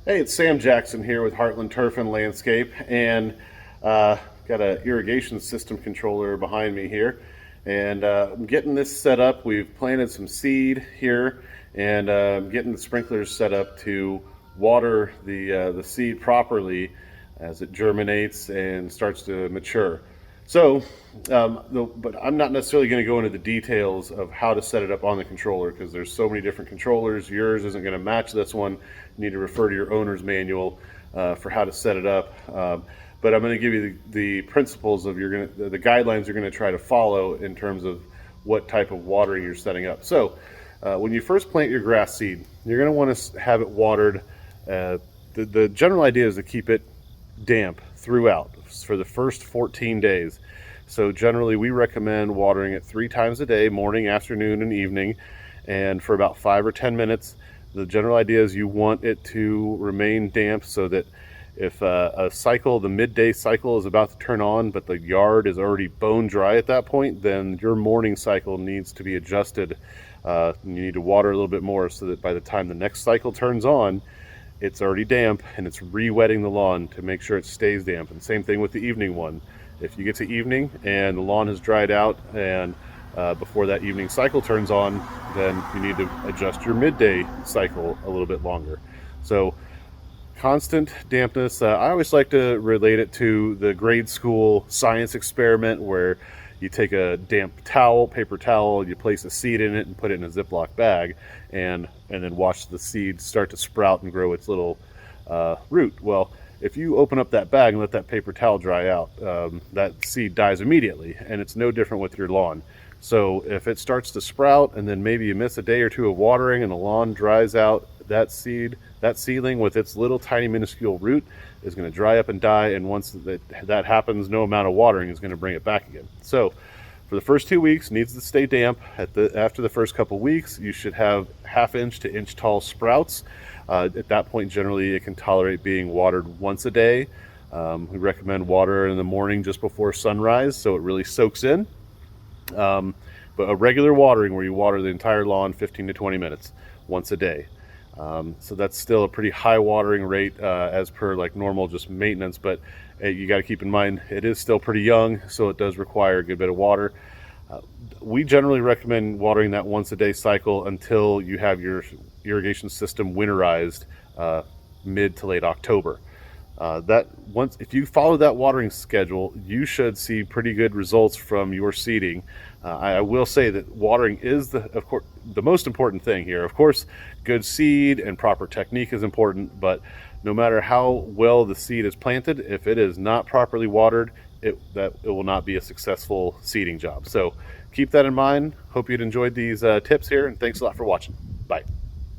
Hey, it's Sam Jackson here with Heartland Turf and Landscape, and got an irrigation system controller behind me here, and I'm getting this set up. We've planted some seed here, and I'm getting the sprinklers set up to water the seed properly as it germinates and starts to mature. So, but I'm not necessarily going to go into the details of how to set it up on the controller because there's so many different controllers. Yours isn't going to match this one. You need to refer to your owner's manual for how to set it up. But I'm going to give you the principles of the guidelines you're going to try to follow in terms of what type of watering you're setting up. When you first plant your grass seed, you're going to want to have it watered. The general idea is to keep it damp throughout for the first 14 days. So generally we recommend watering it 3 times a day, morning, afternoon, and evening, and for about 5 or 10 minutes. The general idea is you want it to remain damp so that if the midday cycle is about to turn on, but the yard is already bone dry at that point, then your morning cycle needs to be adjusted. You need to water a little bit more so that by the time the next cycle turns on, it's already damp and it's re-wetting the lawn to make sure it stays damp. And same thing with the evening one. If you get to evening and the lawn has dried out and before that evening cycle turns on, then you need to adjust your midday cycle a little bit longer. So constant dampness, I always like to relate it to the grade school science experiment where you take a damp towel, paper towel, you place a seed in it and put it in a Ziploc bag and then watch the seed start to sprout and grow its little root. Well, if you open up that bag and let that paper towel dry out, that seed dies immediately, and it's no different with your lawn. So if it starts to sprout and then maybe you miss a day or two of watering and the lawn dries out, that seedling with its little tiny minuscule root is going to dry up and die, and once that happens, no amount of watering is going to bring it back again. So for the first 2 weeks, it needs to stay damp. After the first couple weeks, you should have 1/2 inch to inch tall sprouts. At that point, generally, it can tolerate being watered once a day. We recommend water in the morning just before sunrise so it really soaks in. But a regular watering where you water the entire lawn 15 to 20 minutes once a day. So that's still a pretty high watering rate as per like normal just maintenance, but you got to keep in mind it is still pretty young, so it does require a good bit of water. We generally recommend watering that once a day cycle until you have your irrigation system winterized mid to late October. If you follow that watering schedule, you should see pretty good results from your seeding. I will say that watering is of course the most important thing here. Of course, good seed and proper technique is important, but no matter how well the seed is planted, if it is not properly watered, it will not be a successful seeding job. So keep that in mind. Hope you'd enjoyed these tips here, and thanks a lot for watching. Bye.